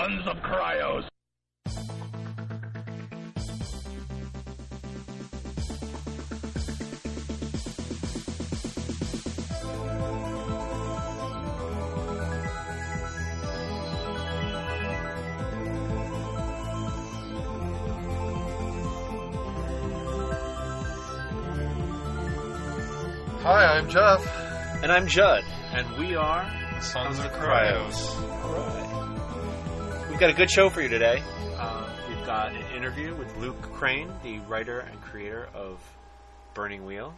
sons of Kryos. Hi, I'm Jeff. And I'm Judd. And we are Sons of Kryos. Alright. We've got a good show for you today. We've got an interview with Luke Crane, the writer and creator of Burning Wheel.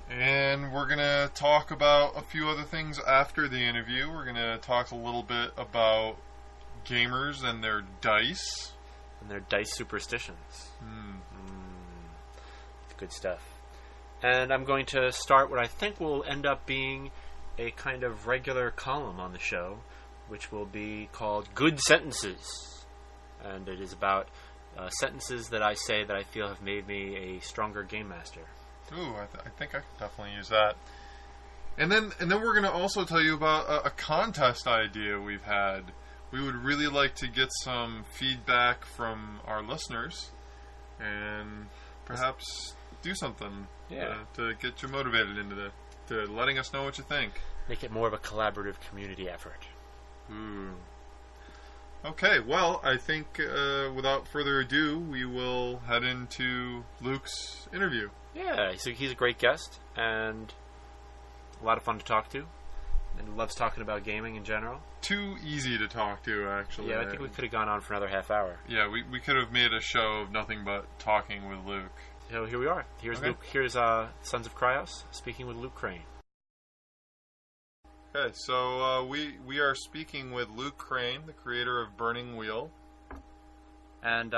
And we're going to talk about a few other things after the interview. We're going to talk a little bit about gamers and their dice. And their dice superstitions. It's good stuff. And I'm going to start what I think will end up being a kind of regular column on the show, which will be called Good Sentences. And it is about sentences that I say that I feel have made me a stronger game master. Ooh, I think I could definitely use that. And then we're going to also tell you about a contest idea we've had. We would really like to get some feedback from our listeners and perhaps do something to get you motivated into to letting us know what you think. Make it more of a collaborative community effort. Ooh. Okay, well, I think without further ado, we will head into Luke's interview. Yeah, he's a great guest and a lot of fun to talk to, and loves talking about gaming in general. Too easy to talk to, actually. Yeah, I think we could have gone on for another half hour. Yeah, we could have made a show of nothing but talking with Luke. So here we are. Here's okay. Luke. Here's Sons of Kryos speaking with Luke Crane. Okay, so we are speaking with Luke Crane, the creator of Burning Wheel. And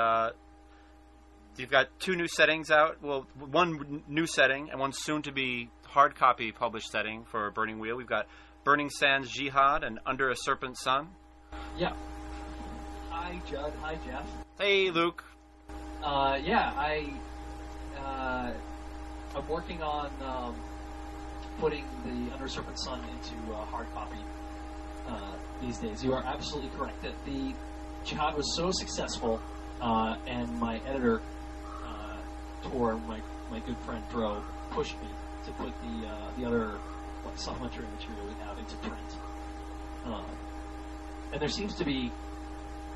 you've got two new settings out. Well, one new setting and one soon-to-be hard copy published setting for Burning Wheel. We've got Burning Sands Jihad and Under a Serpent Sun. Yeah. Hi, Judd. Hi, Jeff. Hey, Luke. I'm working on putting the Under Serpent Sun into hard copy these days. You are absolutely correct that the Jihad was so successful, and my editor, Tor, my good friend Dro, pushed me to put the other supplementary material we have into print. And there seems to be,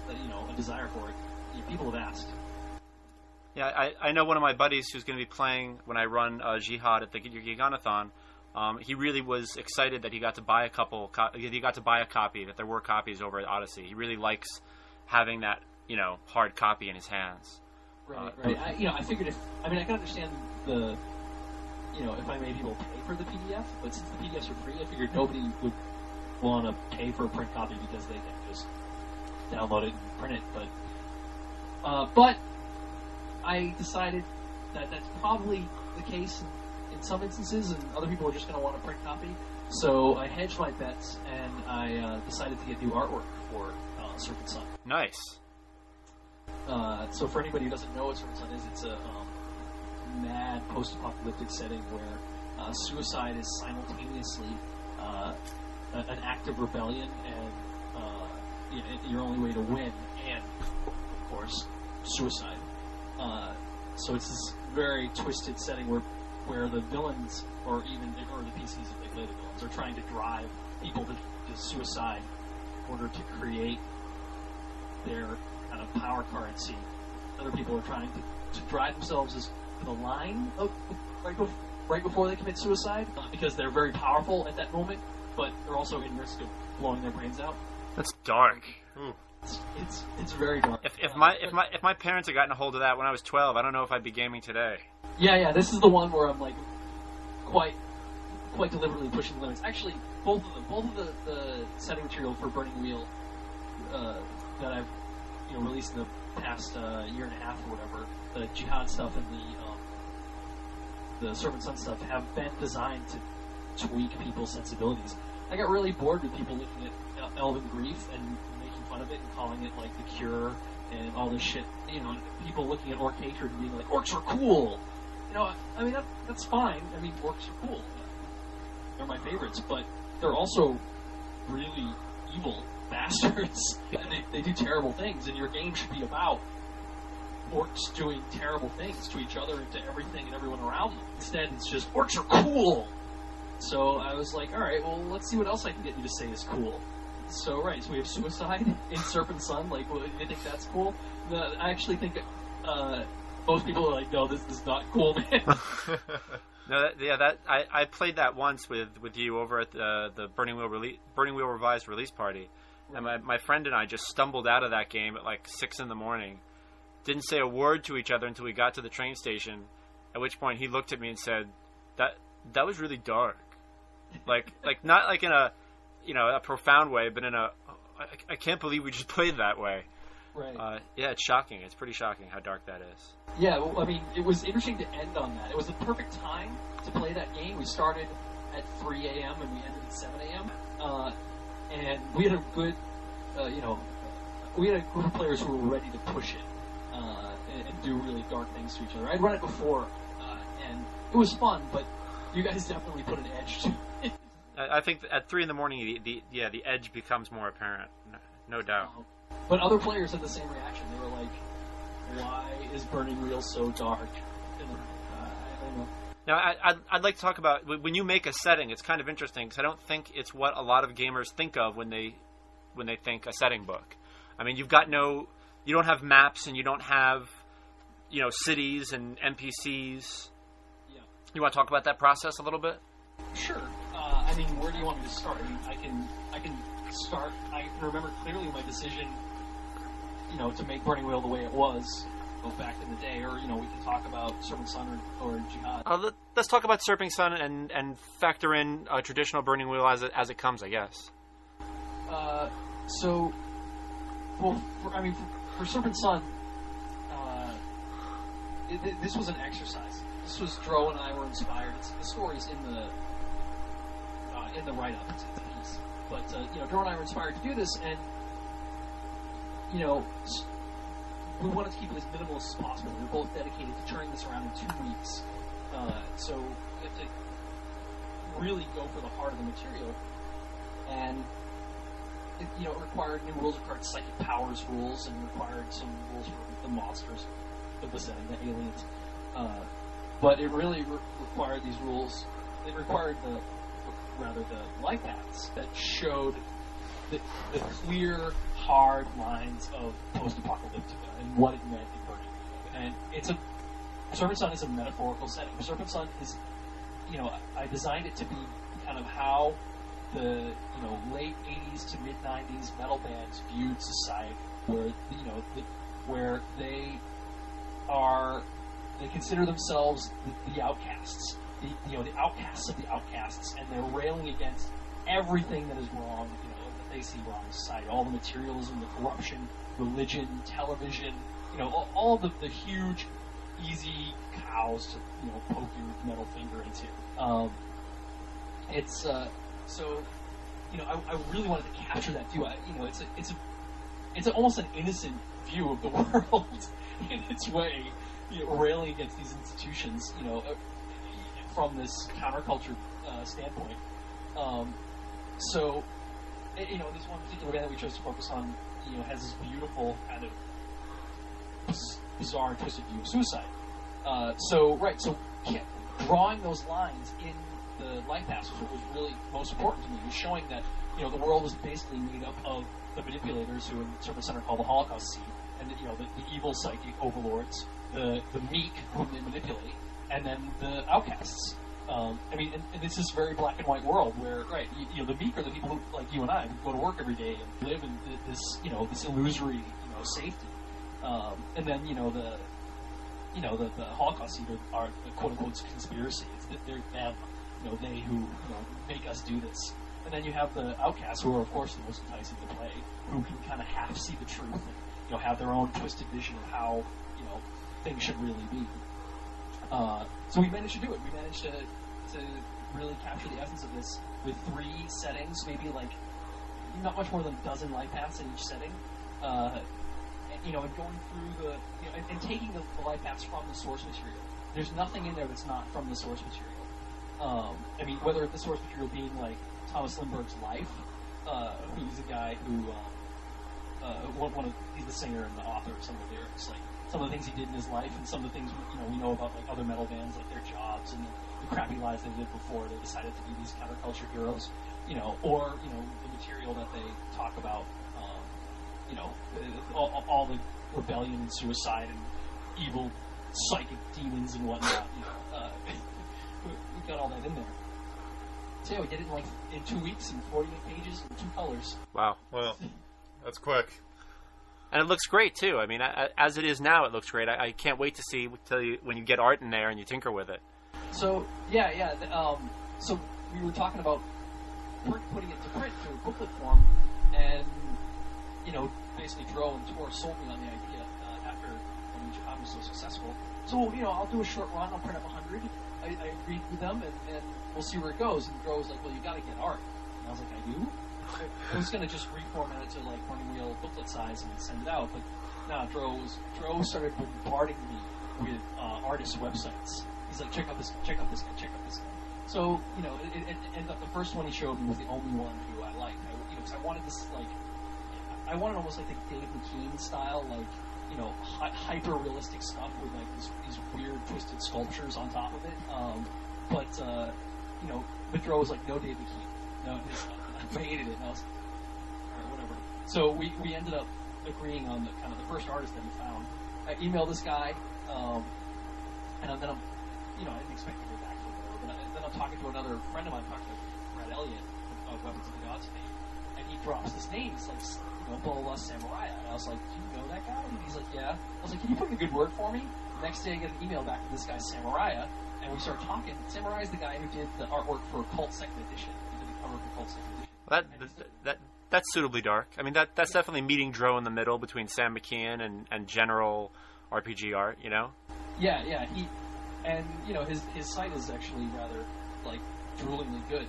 a desire for it. People have asked. Yeah, I know one of my buddies who's going to be playing when I run Jihad at the Giganathon. He really was excited that he got to buy a copy, that there were copies over at Odyssey. He really likes having that, hard copy in his hands. Right. I figured I can understand if I made people pay for the PDF, but since the PDFs are free, I figured nobody would want to pay for a print copy because they can just download it and print it. But I decided that that's probably the case in some instances, and other people are just going to want a print copy. So I hedged my bets, and I decided to get new artwork for Serpent Sun. Nice. So for anybody who doesn't know what Serpent Sun is, it's a mad post-apocalyptic setting where suicide is simultaneously an act of rebellion and your only way to win, and, of course, suicide. So it's this very twisted setting where the villains, or the PCs if they play the villains, are trying to drive people to suicide in order to create their kind of power currency. Other people are trying to drive themselves to the line of right before they commit suicide, because they're very powerful at that moment, but they're also in risk of blowing their brains out. That's dark. Ooh. It's very dark. If my parents had gotten a hold of that when I was 12, I don't know if I'd be gaming today. Yeah. This is the one where I'm like quite deliberately pushing the limits. Actually, both of the setting material for Burning Wheel that I've released in the past year and a half or whatever, the Jihad stuff and the Serpent Sun stuff have been designed to tweak people's sensibilities. I got really bored with people looking at Elven Grief and making fun of it and calling it like the Cure and all this shit. People looking at Orc Hatred and being like, orcs are cool. That's fine. Orcs are cool. They're my favorites, but they're also really evil bastards. bastards. And they do terrible things, and your game should be about orcs doing terrible things to each other and to everything and everyone around them. Instead, it's just, orcs are cool! So I was like, alright, well, let's see what else I can get you to say is cool. So we have suicide in Serpent Sun. Like, well, you think that's cool? No, I actually think most people are like, no, this is not cool, man. No, I played that once with you over at the Burning Wheel Revised release party, and my friend and I just stumbled out of that game at like 6 a.m. Didn't say a word to each other until we got to the train station. At which point he looked at me and said, "That was really dark." like not like in a a profound way, but in a I can't believe we just played that way. Right. Yeah, it's shocking. It's pretty shocking how dark that is. Yeah, well, I mean, it was interesting to end on that. It was the perfect time to play that game. We started at 3 a.m. and we ended at 7 a.m. And we had a good, we had a group of players who were ready to push it and do really dark things to each other. I'd run it before, and it was fun, but you guys definitely put an edge to it. I think at 3 a.m, the edge becomes more apparent, no doubt. But other players had the same reaction. They were like, "Why is Burning Wheel so dark?" And, I don't know. Now, I'd like to talk about when you make a setting. It's kind of interesting because I don't think it's what a lot of gamers think of when they think a setting book. I mean, you don't have maps and you don't have cities and NPCs. Yeah. You want to talk about that process a little bit? Sure. I mean, where do you want me to start? I mean, I can start. I can remember clearly my decision, to make Burning Wheel the way it was back in the day, or we can talk about Serpent Sun or Jihad. Let's talk about Serpent Sun and factor in a traditional Burning Wheel as it comes, I guess. For Serpent Sun, this was an exercise. This was Dro and I were inspired. The story's in the write-up. It's a piece. But, Dro and I were inspired to do this, and, we wanted to keep it as minimalist as possible. We were both dedicated to turning this around in 2 weeks. So we have to really go for the heart of the material. And, it required new rules, required psychic powers rules, and required some rules for the monsters of the setting, the aliens. But it really required these rules. It required the life paths that showed the clear, hard lines of post-apocalyptica and what it meant in Burning Wheel. And Serpent Sun is a metaphorical setting. Serpent Sun is, I designed it to be kind of how the late 80s to mid 90s metal bands viewed society, where they consider themselves the outcasts. The outcasts of the outcasts, and they're railing against everything that is wrong, that they see wrong in society. All the materialism, the corruption, religion, television, all the huge, easy cows to, poke your metal finger into. I really wanted to capture that view. It's almost an innocent view of the world in its way, railing against these institutions, from this counterculture standpoint. This one particular band that we chose to focus on, has this beautiful kind of bizarre, twisted view of suicide. Drawing those lines in the life paths was what was really most important to me. Was showing that the world is basically made up of the manipulators, who in Serpent Sun are called the Holocaust Seed, and the evil psychic overlords, the meek whom they manipulate, and then the outcasts. And it's this very black and white world where, the meek are the people who, like you and I, who go to work every day and live in this illusory, safety. And then, the Holocaust Seed are the quote-unquote conspiracy. They're them, they who, make us do this. And then you have the outcasts, who are, of course, the most enticing to play, who can kind of half see the truth and, have their own twisted vision of how, things should really be. So we managed to do it. We managed to really capture the essence of this with 3 settings, maybe like not much more than a dozen life paths in each setting. And going through and taking the life paths from the source material. There's nothing in there that's not from the source material. Whether the source material being like Thomas Lindbergh's life, who's a guy who he's the singer and the author of some of the lyrics, like some of the things he did in his life, and some of the things we know about like other metal bands, like their jobs and the crappy lives they lived before they decided to be these counterculture heroes, or the material that they talk about, all the rebellion and suicide and evil psychic demons and whatnot. We got all that in there. So yeah, we did it in 2 weeks and 48 pages and 2 colors. Wow. Well, that's quick. And it looks great too. I mean, as it is now, it looks great. I can't wait to see when you get art in there and you tinker with it. So so we were talking about putting it to print through booklet form, and basically Dro and Tor sold me on the idea after when Jihad was so successful. So I'll do a short run. I'll print up 100. I agreed with them, and we'll see where it goes. And Dro was like, "Well, you got to get art." And I was like, "I do." I was going to just reformat it to like running wheel booklet size and send it out, but nah, Dro started bombarding me with artist websites. He's like, check out this guy. So it ended up the first one he showed me was the only one who I liked. Because I wanted this I wanted almost like the Dave McKean style, like hyper realistic stuff with like these weird twisted sculptures on top of it. But Dro was like, no Dave McKean, no his stuff. I hated it, and I was alright, whatever. So we ended up agreeing on the kind of the first artist that we found. I emailed this guy, and then I didn't expect to hear back from him, but then I'm talking to another friend of mine, talking to Brad Elliott of Weapons of the Gods fame, and he drops this name. He's like, blah blah Samurai, and I was like, do you know that guy? And he's like, yeah. I was like, can you put in a good word for me? The next day I get an email back from this guy Samurai, and we start talking. Samurai is the guy who did the artwork for Cult Second Edition. He did the cover for Cult Second Edition. That's suitably dark. I mean, that's definitely meeting Dro in the middle between Sam McKeon and general RPG art. Yeah. His site is actually rather like droolingly good.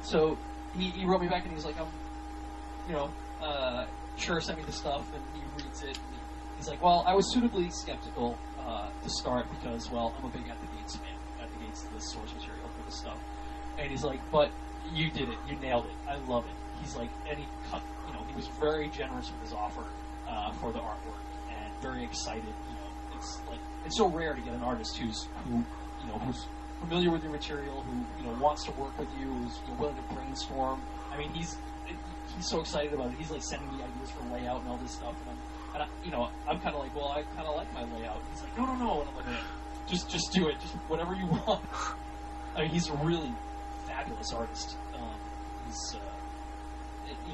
So he wrote me back and he was like, sure, send me the stuff, and he reads it. And he's like, well, I was suitably skeptical to start because, well, I'm a big At the Gates fan. At the Gates is the source material for this stuff, and he's like, but you did it. You nailed it. I love it. He's like, and he was very generous with his offer for the artwork, and very excited. It's so rare to get an artist who's familiar with your material, who wants to work with you, who's willing to brainstorm. I mean, he's so excited about it. He's like sending me ideas for layout and all this stuff, and I'm kind of like, well, I kind of like my layout. And he's like, no, and I'm like, just do it, just whatever you want. I mean, he's a really fabulous artist.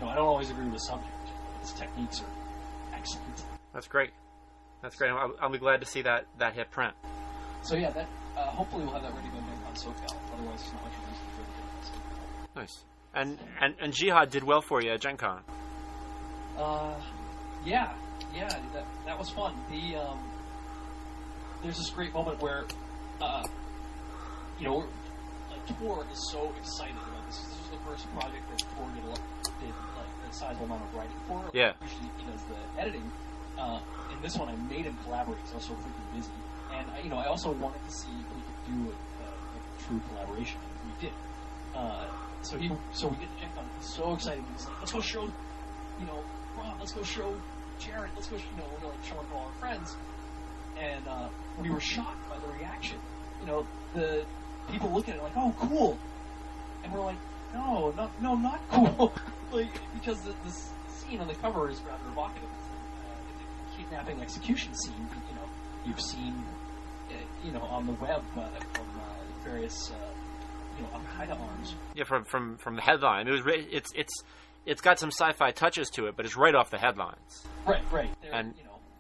I don't always agree with the subject, but his techniques are excellent. That's great. I'll be glad to see that hit print. So yeah, that hopefully we'll have that ready by on SoCal. Otherwise, there's not much reason to do it. Nice. And Jihad did well for you at Gen Con. Yeah, that was fun. There's this great moment where Tor is so excited about this. This was the first project that Tor did a sizable amount of writing for. Yeah. Usually he does the editing. In this one, I made him collaborate because I was so freaking busy. And I also wanted to see if we could do a true collaboration, and we did. So we get to Gen Con. He's so excited. He's like, let's go show, Rob. Let's go show Jared. Let's go. We're like showing all our friends, and we were shocked by the reaction. The people looking at it like, oh, cool, and we're like, no, not cool, because this scene on the cover is rather evocative. It's the kidnapping execution scene. You've seen, on the web from various, Al-Qaeda arms. Yeah, from the headline. It's got some sci-fi touches to it, but it's right off the headlines. Right. And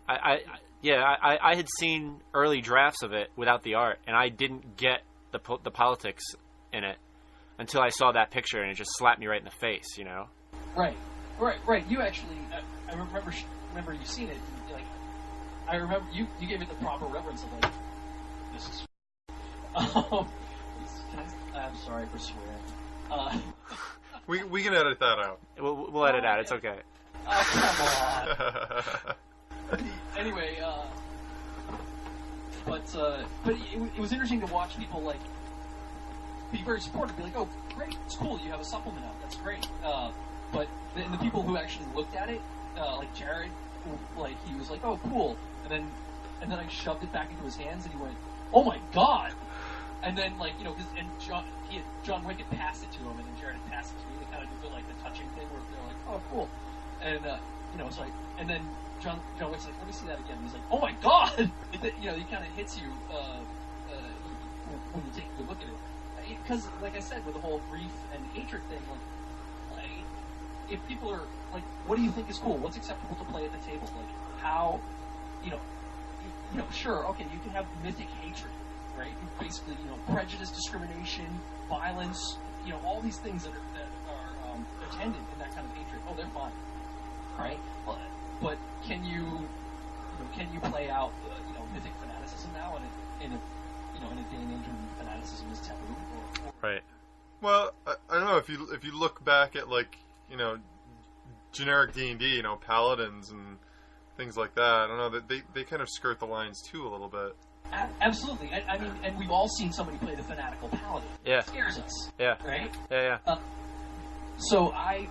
I had seen early drafts of it without the art, and I didn't get the politics in it until I saw that picture, and it just slapped me right in the face. Right. You actually, I remember you seen it. I remember you gave it the proper reverence of like, this is. I'm sorry for swearing. We can edit that out. We'll edit out. It's okay. Oh, come on. Anyway, but it was interesting to watch people be very supportive. Be like, oh, great, it's cool. You have a supplement out. That's great. But the people who actually looked at it, Jared, like he was like, "Oh, cool," and then I shoved it back into his hands, and he went, "Oh my god!" And then John Wick had passed it to him, and then Jared had passed it to me. They kind of did like the touching thing where they're like, "Oh, cool," and it's like, and then John Wick's like, "Let me see that again." And he's like, "Oh my god!" He kind of hits you when you take a good look at it, because like I said, with the whole grief and hatred thing, like if people are like, what do you think is cool? What's acceptable to play at the table? Like how, sure, okay, you can have mythic hatred, right? Basically, prejudice, discrimination, violence, all these things that are attended in that kind of hatred. Oh, they're fine, right? But can you play out mythic fanaticism now in a day and age when fanaticism is taboo? Right. Well, I don't know, if you look back at generic D&D, paladins and things like that, I don't know, that they kind of skirt the lines too a little bit. Absolutely. I mean, and we've all seen somebody play the fanatical paladin. Yeah. It scares us. Yeah. Right? Yeah. So I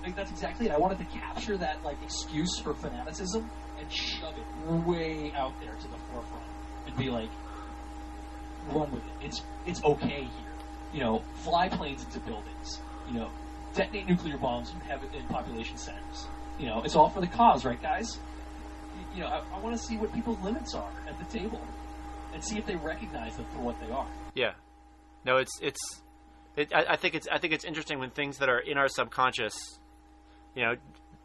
think that's exactly it. I wanted to capture that excuse for fanaticism and shove it way out there to the forefront and be like, run with it. It's okay here. Fly planes into buildings. Detonate nuclear bombs in population centers. It's all for the cause, right, guys? I want to see what people's limits are at the table, and see if they recognize them for what they are. Yeah. No, I think it's interesting when things that are in our subconscious,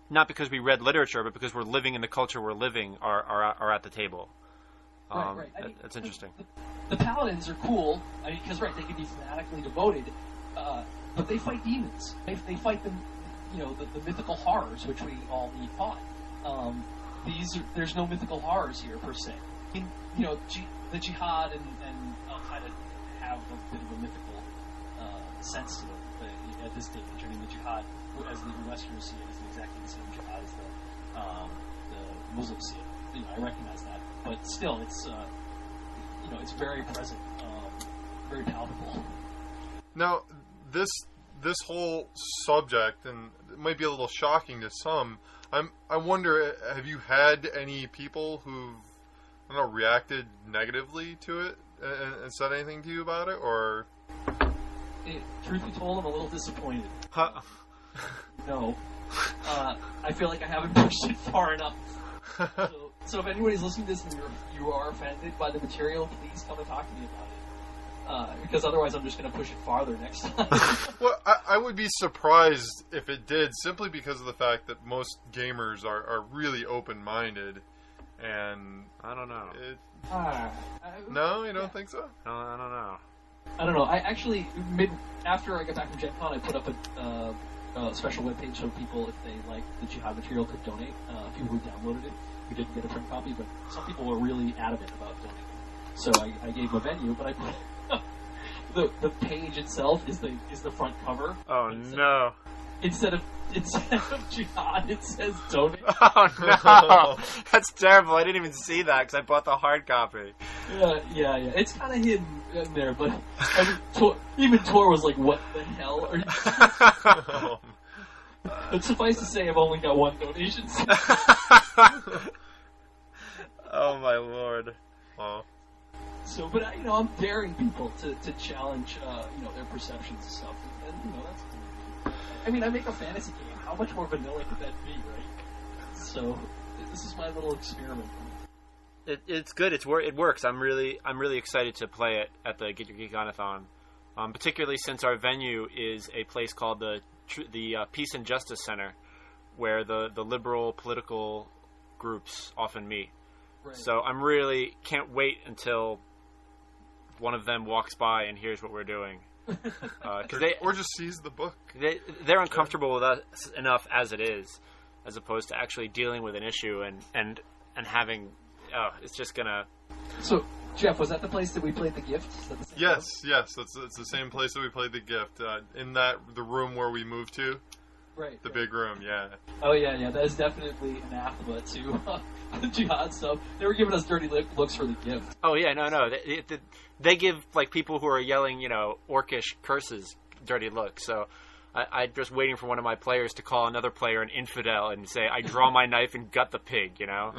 not because we read literature, but because we're living in the culture we're living, are at the table. Right. That's interesting. The paladins are cool, because they can be fanatically devoted, but they fight demons. They fight them, the mythical horrors which we all need fought. There's no mythical horrors here per se. The jihad and kind of have a bit of a mythical sense to it at this stage. I mean, the jihad, as the Westerners see it, isn't exactly the same jihad as the Muslims see it. I recognize that, but still, it's very present, very palpable. Now, this whole subject, and it might be a little shocking to some, I wonder, have you had any people who've, I don't know, reacted negatively to it and said anything to you about it, or? Truth be told, I'm a little disappointed. Huh. No. I feel like I haven't pushed it far enough. So if anybody's listening to this and you are offended by the material, please come and talk to me about it. Because otherwise I'm just going to push it farther next time. Well, I would be surprised if it did, simply because of the fact that most gamers are really open-minded, and I don't know. No, you don't think so? No, I don't know. I don't know. I actually, after I got back from Gen Con, I put up a special webpage so people, if they like the jihad material, could donate. People who downloaded it, who didn't get a print copy, but some people were really adamant about donating. So I gave them a venue, but I put the page itself is the front cover. Oh no! Instead of jihad, it says donate. Oh no! That's terrible. I didn't even see that because I bought the hard copy. Yeah. It's kind of hidden in there, but I mean, even Tor was like, "What the hell are you?" But suffice to say, I've only got one donation. Oh my lord! Wow. So, but I'm daring people to challenge their perceptions and stuff, and that's cool. I mean, I make a fantasy game. How much more vanilla could that be, right? So, this is my little experiment. It's good. It works. I'm really excited to play it at the Get Your Geek On-a-thon, particularly since our venue is a place called the Peace and Justice Center, where the liberal political groups often meet. Right. So I'm really can't wait until one of them walks by and hears what we're doing. Or just sees the book. They're uncomfortable with us enough as it is, as opposed to actually dealing with an issue and having. It's just gonna. So, Jeff, was that the place that we played The Gift? Yes. It's the same place that we played The Gift. In the room where we moved to. Right. The big room, yeah. Oh yeah. That is definitely anathema to the jihad stuff. They were giving us dirty looks for The Gift. Oh yeah, no. They give people who are yelling, orcish curses dirty looks. So I'm just waiting for one of my players to call another player an infidel and say, "I draw my knife and gut the pig." You know,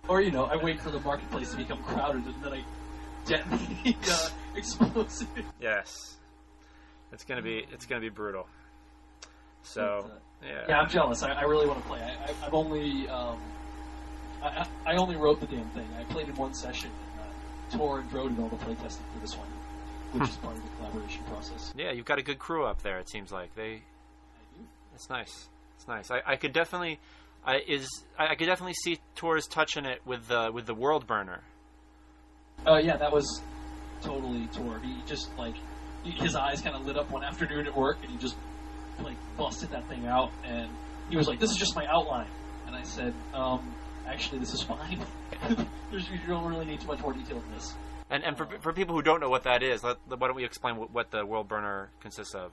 Or I wait for the marketplace to become crowded and then I detonate explosive. Yes, it's gonna be brutal. So yeah, I'm jealous. I really want to play. I've only I only wrote the damn thing. I played in one session and tore and drove all the playtesting for this one, which is part of the collaboration process. Yeah, you've got a good crew up there. It seems like I do. It's nice. It's nice. I could definitely, I could definitely see Tor's touching it with the World Burner. Yeah, that was totally Tor. He just his eyes kind of lit up one afternoon at work, and he just busted that thing out, and he was like, "This is just my outline," and I said, "Actually, this is fine. You don't really need too much more detail than this." And for people who don't know what that is, why don't we explain what the World Burner consists of?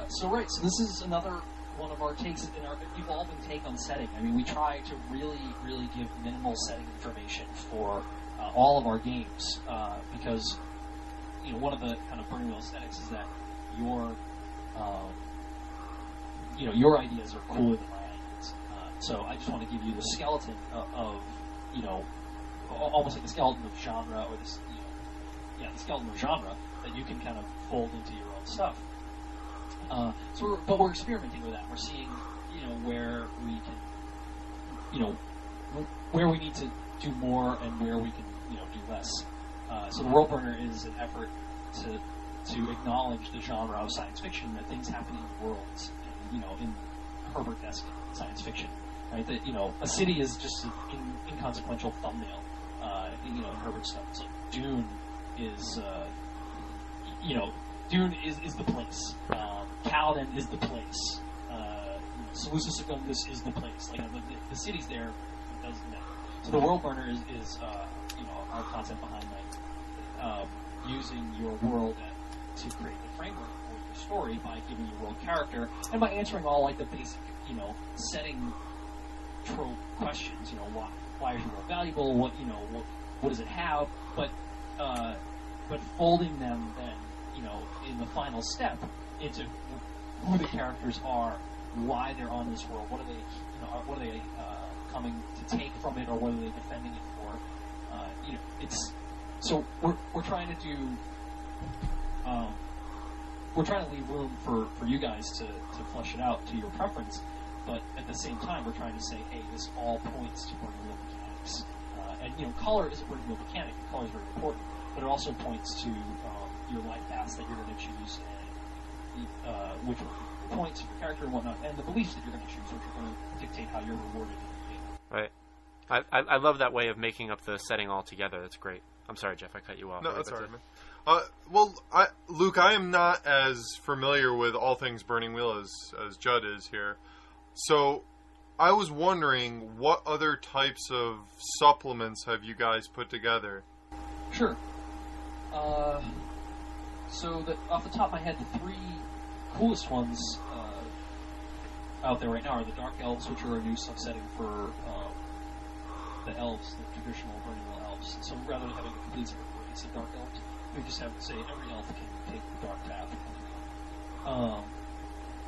So this is another one of our takes in our evolving take on setting. I mean, we try to really, really give minimal setting information for all of our games because one of the kind of Burning Wheel aesthetics is that your ideas are cooler than my ideas. So I just want to give you the skeleton of almost like the skeleton of genre, or this, the skeleton of genre that you can kind of fold into your own stuff. But we're experimenting with that. We're seeing, where we can, where we need to do more and where we can, do less. So the World Burner is an effort to acknowledge the genre of science fiction, that things happen in worlds, and, in Herbert-esque science fiction, right? That a city is just an inconsequential thumbnail, in Herbert stuff. So Dune is, Dune is the place. Caladan is the place. Seleucia Secundus is the place. The city's there, it doesn't matter. So the World Burner is our concept behind using your world to create the framework for your story by giving your world character and by answering all the basic setting trope questions. Why is your world valuable? What does it have? But folding them then in the final step into who the characters are, why they're on this world, what are they coming to take from it, or what are they defending it for? So we're trying to do. We're trying to leave room for you guys to flesh it out to your preference, but at the same time, we're trying to say, hey, this all points to burning wheel mechanics. And color is a burning wheel mechanic. Color is very important, but it also points to your life paths that you're going to choose, and which are points of your character and whatnot, and the beliefs that you're going to choose, which are going to dictate how you're rewarded in the game. Right. I love that way of making up the setting all together. That's great. I'm sorry, Jeff, I cut you off. No, that's all right, man. Luke, I am not as familiar with all things Burning Wheel as Judd is here. So I was wondering, what other types of supplements have you guys put together? Sure. So off the top of my head, the three coolest ones out there right now are the Dark Elves, which are a new subsetting for the elves, the traditional Burning Wheel elves. So rather than having a complete separate race of Dark Elves, we just have to say every elf can take the dark path.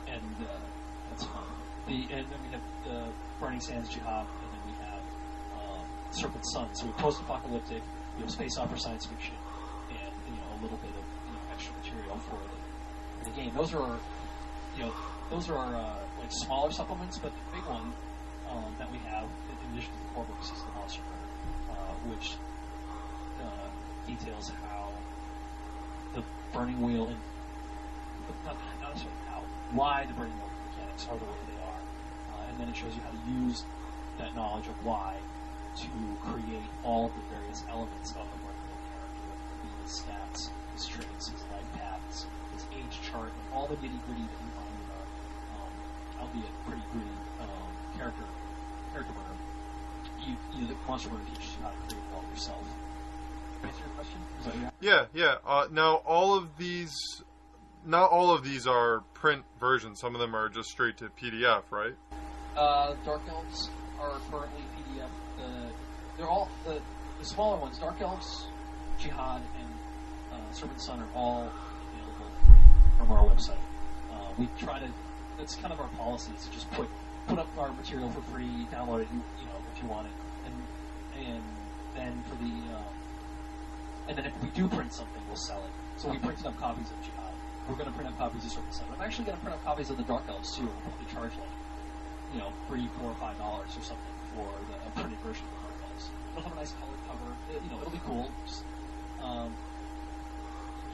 And that's fun. And then we have the Burning Sands Jihad, and then we have Serpent Sun. So we're post-apocalyptic, we have space opera science fiction, and a little bit of extra material for the game. Those are smaller supplements, but the big one that we have in addition to the core books is the Monster Burner, which details how the Burning Wheel and not necessarily how, why the Burning Wheel mechanics are the way they are, and then it shows you how to use that knowledge of why to create all of the various elements of the Burning Wheel character, his stats, his traits, his life paths, his age chart, and all the nitty gritty that you find in a, albeit pretty gritty character burner. The Monster Burner teaches you how to create it all yourself. Answer your question? Is that Yeah. Now, not all of these are print versions. Some of them are just straight to PDF, right? Dark Elves are currently PDF. They're all the smaller ones. Dark Elves, Jihad, and Serpent Sun are all available from our website. We try to. That's kind of our policy, is to just put up our material for free, download it, if you want it, and then for the and then if we do print something, we'll sell it. So we printed up copies of Jihad. We're going to print up copies of Circle 7. I'm actually going to print up copies of the Dark Elves too. We'll probably charge $3, $4, or $5 or something for the printed version of the Dark Elves. It'll have a nice colored cover. It'll be cool. Just, in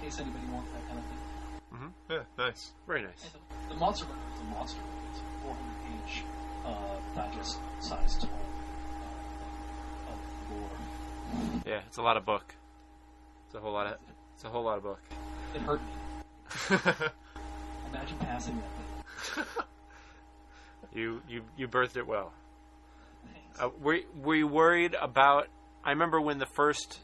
case anybody wants that kind of thing. Mm-hmm. Yeah, nice. Very nice. And the Monster Book is a monster book. It's a 400-page digest-sized tome of lore. Yeah, it's a lot of book. It's a whole lot of book. It hurt me. Imagine passing that thing. You birthed it well. Were you worried about? I remember when the first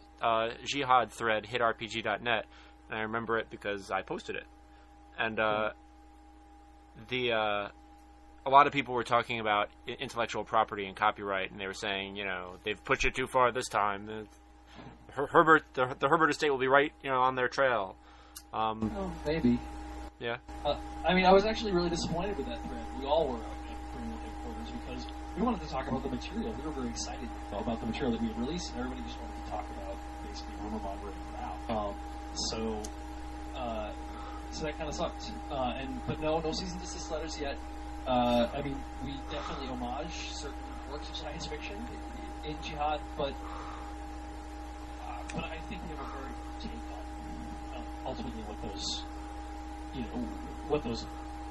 Jihad thread hit RPG.net, and I remember it because I posted it, and a lot of people were talking about intellectual property and copyright, and they were saying, they've pushed it too far this time. The Herbert estate will be right, on their trail. Maybe. Yeah. I was actually really disappointed with that thread. We all were at Greenwood headquarters because we wanted to talk about the material. We were very excited about the material that we had released, and everybody just wanted to talk about basically rumor mongering out. So that kind of sucked. But no season desist letters yet. We definitely homage certain works of science fiction in Jihad, but I think we have a very good take on ultimately what those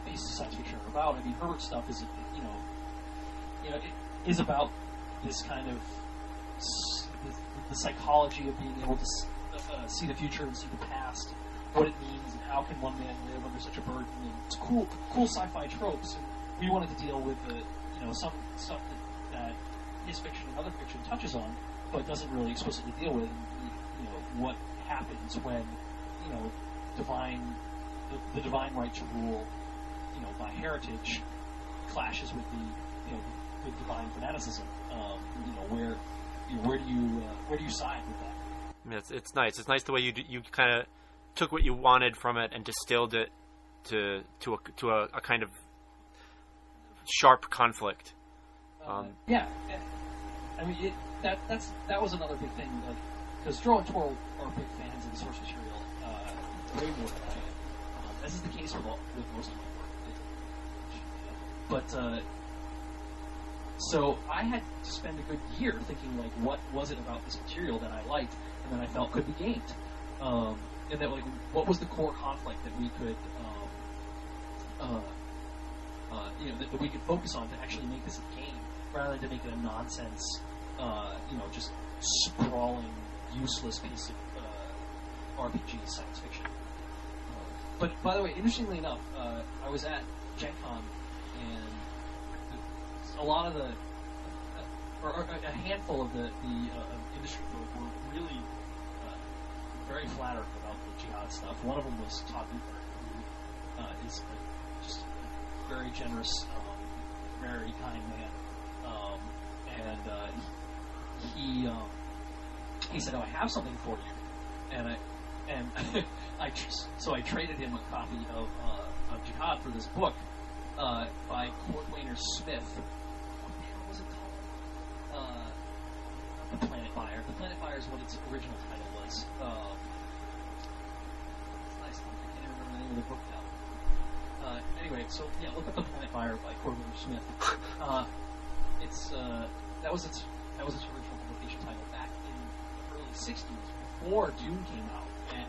pieces of science fiction are about. Herbert stuff is, it is about this kind of the psychology of being able to see the future and see the past, what it means, and how can one man live under such a burden. And it's cool sci-fi tropes. And we wanted to deal with some stuff that his fiction and other fiction touches on, but doesn't really explicitly deal with. What happens when the divine right to rule, by heritage, clashes with the divine fanaticism. Where do you side with that? It's nice. It's nice the way you kind of took what you wanted from it and distilled it to a kind of sharp conflict. Yeah, that was another big thing. Because Dro and Tor are big fans of the source material, way more than I am. This is the case with most of my work. But so I had to spend a good year thinking, what was it about this material that I liked and that I felt could be gained, and that what was the core conflict that we could, that we could focus on to actually make this a game rather than to make it a nonsense, just sprawling, useless piece of RPG science fiction. But by the way, interestingly enough, I was at Gen Con, and a lot of a handful of the industry folk were really very flattered about the Jihad stuff. One of them was Todd Hooper, who is just a very generous, very kind man, and he said, "Oh, I have something for you," and I traded him a copy of Jihad for this book by Cordwainer Smith. What the hell was it called? The Planet Fire. The Planet Fire is what its original title was. It's nice. I can't even remember the name of the book now. Anyway, so yeah, look up The Planet Fire by Cordwainer Smith. That was its original publication title back in the early '60s, before Dune came out. And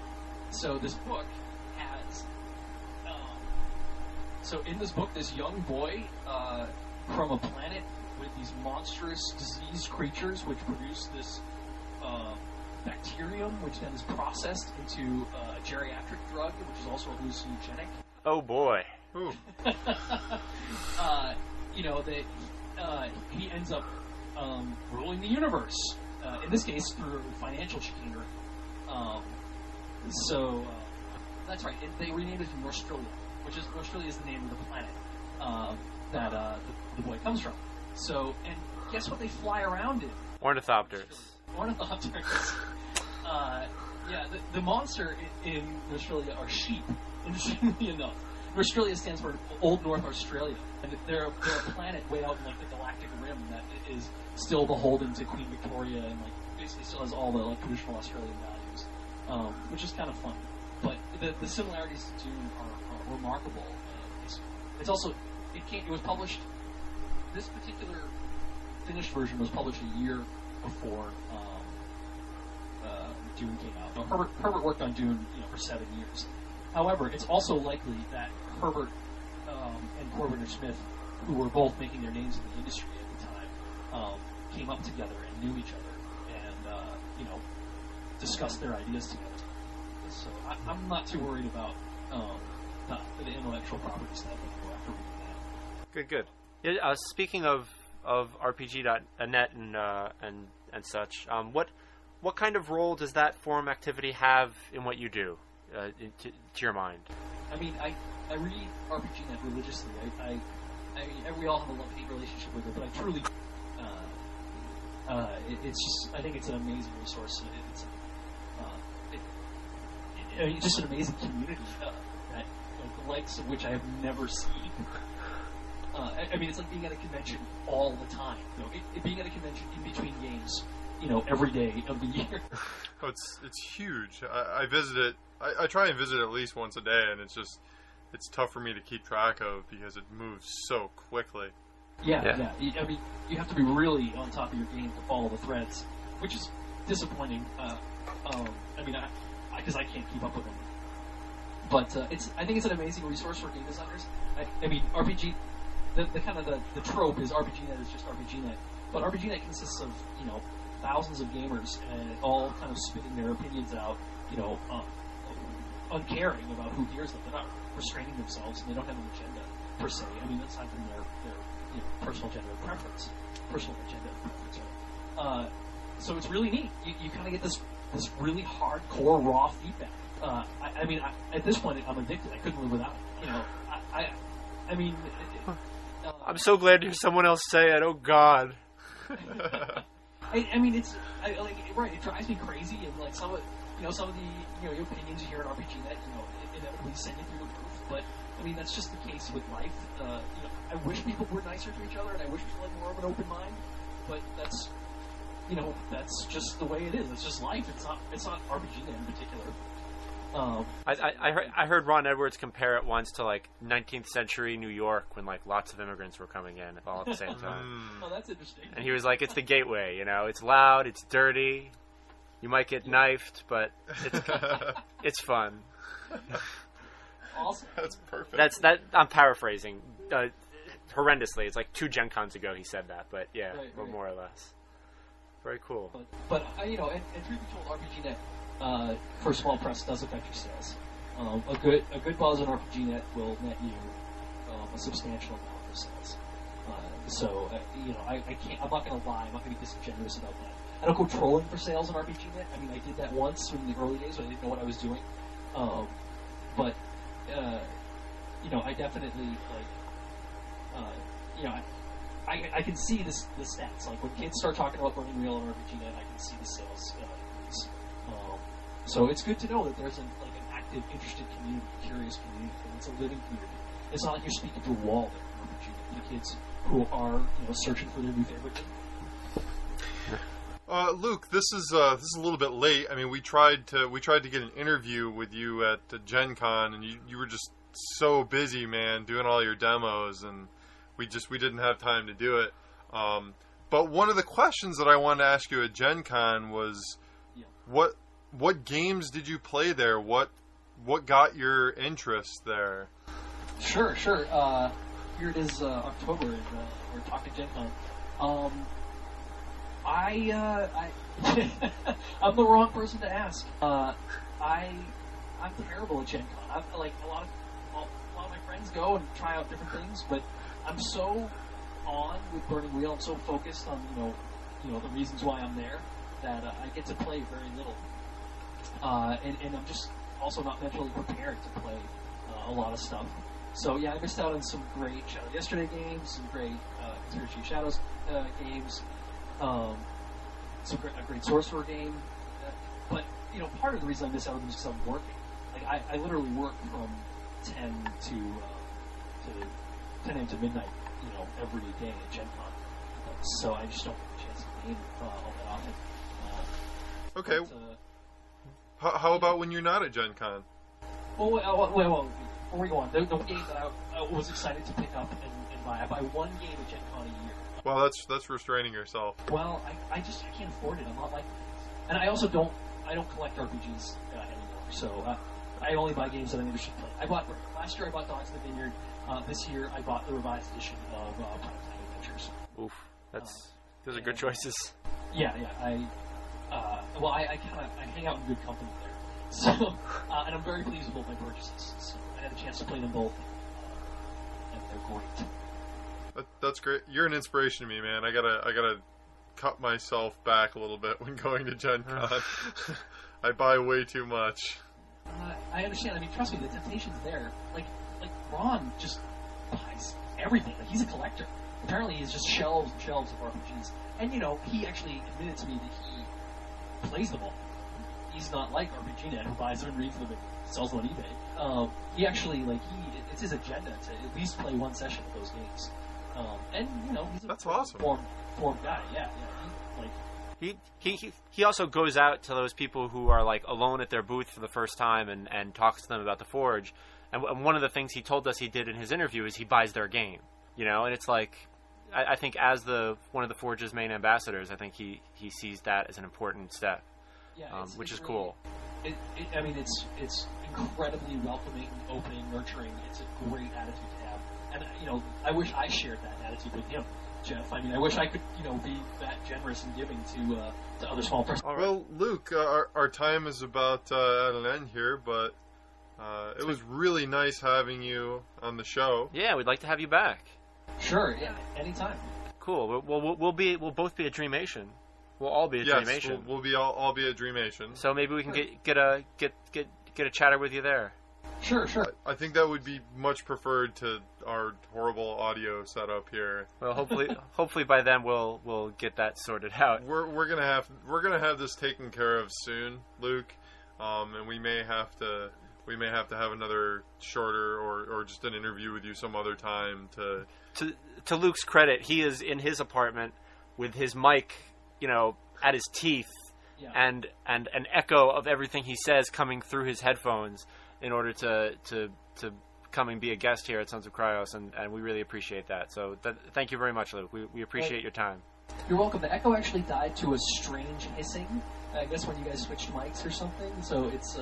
so this book has. So in this book, this young boy from a planet with these monstrous diseased creatures, which produce this bacterium, which then is processed into a geriatric drug, which is also hallucinogenic. Oh boy! Ooh. He ends up ruling the universe. In this case, through financial chicanery. That's right. They renamed it Norstrilia, Norstrilia is the name of the planet that the boy comes from. So, and guess what they fly around in? Ornithopters. Ornithopters. The monster in Norstrilia are sheep. interestingly enough. Australia stands for Old North Australia, and they're a planet way out in like the galactic rim that is still beholden to Queen Victoria and like basically still has all the like traditional Australian values, which is kind of fun. But the similarities to Dune are remarkable. It's also it was published. This particular finished version was published a year before Dune came out. Now, Herbert worked on Dune, for 7 years. However, it's also likely that Herbert and Corbiner Smith, who were both making their names in the industry at the time, came up together and knew each other, and discussed their ideas together. So I'm not too worried about the intellectual property stuff anymore after reading that. Good. Speaking of RPG.net and such, what kind of role does that forum activity have in what you do, to your mind? I mean, I read RPG.net religiously. I mean, we all have a love-hate relationship with it, but I truly, it's just, I think it's an amazing resource. It's just an amazing community that the likes of which I have never seen. I mean, it's like being at a convention all the time. Being at a convention in between games, every day of the year. Oh, it's huge. I visit it. I try and visit at least once a day, and it's tough for me to keep track of because it moves so quickly. Yeah. I mean, you have to be really on top of your game to follow the threads, which is disappointing. I mean, because I can't keep up with them. But I think it's an amazing resource for game designers. I mean, RPG. The kind of the trope is RPGNet is just RPGNet, but RPGNet consists of thousands of gamers and all kind of spitting their opinions out, uncaring about who hears them. They're not restraining themselves, and they don't have an agenda per se. I mean, aside from their personal agenda of preference, so it's really neat. You kind of get this really hardcore raw feedback. I mean, at this point, I'm addicted. I couldn't live without it. I mean. I'm so glad to hear someone else say it. Oh God. I mean, right. It drives me crazy, and like some of the your opinions you hear at RPGNet, inevitably send you through the roof. But I mean, that's just the case with life. I wish people were nicer to each other, and I wish people had more of an open mind. But that's just the way it is. It's just life. It's not RPGNet in particular. I heard Ron Edwards compare it once to like 19th century New York when like lots of immigrants were coming in all at the same time. Oh, that's interesting. And he was like, it's the gateway, it's loud, it's dirty, you might get knifed, but it's fun. Awesome. That's perfect. I'm paraphrasing horrendously. It's like 2 Gen Cons ago he said that, but yeah, right. More or less. Very cool. But and truth be told, RPGNet. For small press does affect your sales. A good buzz on RPGNet will net you a substantial amount of sales. I can't. I'm not going to lie. I'm not going to be disingenuous about that. I don't go trolling for sales on RPGNet. I mean, I did that once in the early days when I didn't know what I was doing. But I definitely I can see the stats. Like when kids start talking about Burning Wheel on RPGNet, I can see the sales increase. So it's good to know that there's an active, interested community, curious community, and it's a living community. It's not like you're speaking to a wall there. The kids who are searching for their new favorite game. Luke, this is a little bit late. I mean, we tried to get an interview with you at Gen Con, and you were just so busy, man, doing all your demos, and we didn't have time to do it. But one of the questions that I wanted to ask you at Gen Con was, what games did you play there? What got your interest there? Sure. Here it is, October, and we're talking Gen Con. I'm the wrong person to ask. I'm terrible at Gen Con. A lot of my friends go and try out different things, but I'm so on with Burning Wheel. I'm so focused on the reasons why I'm there that I get to play very little. And I'm just also not mentally prepared to play a lot of stuff. So yeah, I missed out on some great Shadow Yesterday games, some great Conspiracy of Shadows games, a great Sorcerer game. But part of the reason I missed out on them is because I'm working. Like I literally work from 10 to 10 a.m. to midnight, every day at Gen Con. So I just don't get a chance to game all that often. Okay. How about when you're not at Gen Con? Well, before we go on, the game that I was excited to pick up and buy, I buy one game at Gen Con a year. Well, that's restraining yourself. Well, I can't afford it. I'm not like, and I also don't collect RPGs anymore. So I only buy games that I'm interested in playing. Last year I bought Dogs in the Vineyard. This year I bought the revised edition of Prime Time Adventures. Oof, those are good choices. Yeah. I hang out in good company there. So and I'm very pleased with both my purchases. So I had a chance to play them both, and they're great. That's great. You're an inspiration to me, man. I gotta cut myself back a little bit when going to Gen Con. I buy way too much. I understand. I mean, trust me, the temptation's there. Like Ron just buys everything. Like, he's a collector. Apparently, he's just shelves and shelves of RPGs. And he actually admitted to me that he plays them all. He's not like RPGNet, who buys them and reads them and sells them on eBay. He actually it's his agenda to at least play one session of those games. And he's that's awesome. Form guy. Yeah. He also goes out to those people who are like alone at their booth for the first time and talks to them about the Forge. And one of the things he told us he did in his interview is he buys their game. And it's like, I think as one of the Forge's main ambassadors, I think he sees that as an important step, which is really cool. It's incredibly welcoming, opening, nurturing. It's a great attitude to have, and I wish I shared that attitude with him, Jeff. I mean, I wish I could be that generous and giving to other small persons. Right. Well, Luke, our time is about at an end here, but it was really nice having you on the show. Yeah, we'd like to have you back. Sure, yeah, anytime. Cool. We'll both be at Dreamation. We'll all be at Dreamation. Yes, we'll all be at Dreamation. So maybe we can get a chatter with you there. Sure. I think that would be much preferred to our horrible audio setup here. Well, hopefully by then we'll get that sorted out. We're gonna have this taken care of soon, Luke, and we may have to have another shorter or just an interview with you some other time To Luke's credit, he is in his apartment with his mic, at his teeth, and an echo of everything he says coming through his headphones in order to come and be a guest here at Sons of Kryos, and we really appreciate that. So thank you very much, Luke. We appreciate your time. You're welcome. The echo actually died to a strange hissing, I guess when you guys switched mics or something. So it's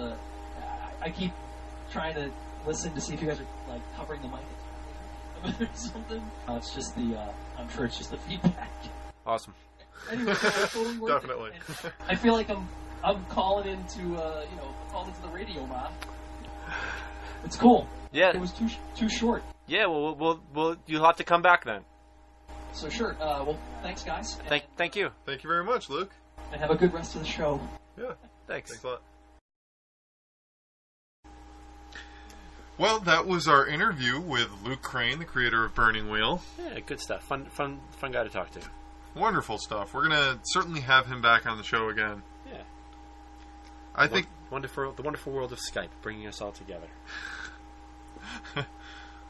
I keep trying to listen to see if you guys are like covering the mic or something. It's just I'm sure it's just the feedback. Awesome. Anyway, totally worth Definitely. It. I feel like I'm calling into the radio, man. It's cool. Yeah. It was too short. Yeah. Well, you'll have to come back then. So sure. Well, thanks, guys. Thank you. Thank you very much, Luke. And have a good rest of the show. Yeah. Thanks a lot. Well, that was our interview with Luke Crane, the creator of Burning Wheel. Yeah, good stuff. Fun guy to talk to. Wonderful stuff. We're gonna certainly have him back on the show again. Yeah. I think the wonderful world of Skype bringing us all together.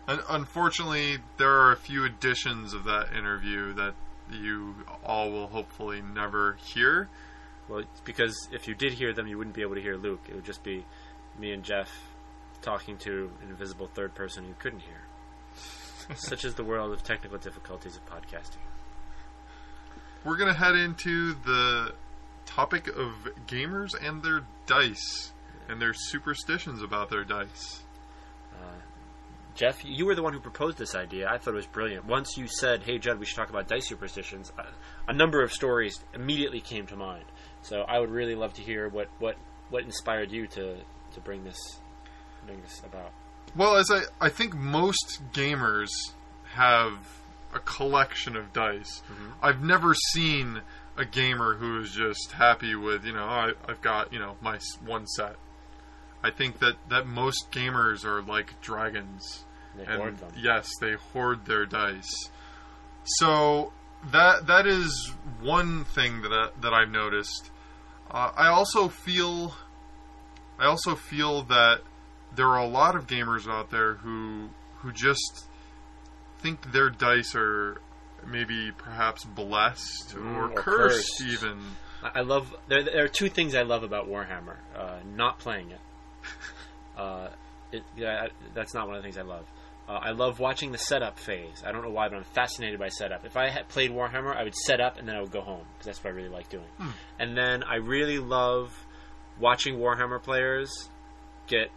Unfortunately, there are a few editions of that interview that you all will hopefully never hear. Well, it's because if you did hear them, you wouldn't be able to hear Luke. It would just be me and Jeff talking to an invisible third person you couldn't hear. Such is the world of technical difficulties of podcasting. We're going to head into the topic of gamers and their dice and their superstitions about their dice. Jeff, you were the one who proposed this idea. I thought it was brilliant. Once you said, hey, Judd, we should talk about dice superstitions, a number of stories immediately came to mind. So I would really love to hear what inspired you to bring this about. Well, as I think most gamers have a collection of dice. Mm-hmm. I've never seen a gamer who is just happy with, I've got, my one set. I think that most gamers are like dragons. They hoard them. Yes, they hoard their dice. So that is one thing that I've noticed. I also feel that there are a lot of gamers out there who just think their dice are maybe perhaps blessed or cursed even. I love... There are two things I love about Warhammer. Not playing it. That's not one of the things I love. I love watching the setup phase. I don't know why, but I'm fascinated by setup. If I had played Warhammer, I would set up and then I would go home, because that's what I really like doing. And then I really love watching Warhammer players get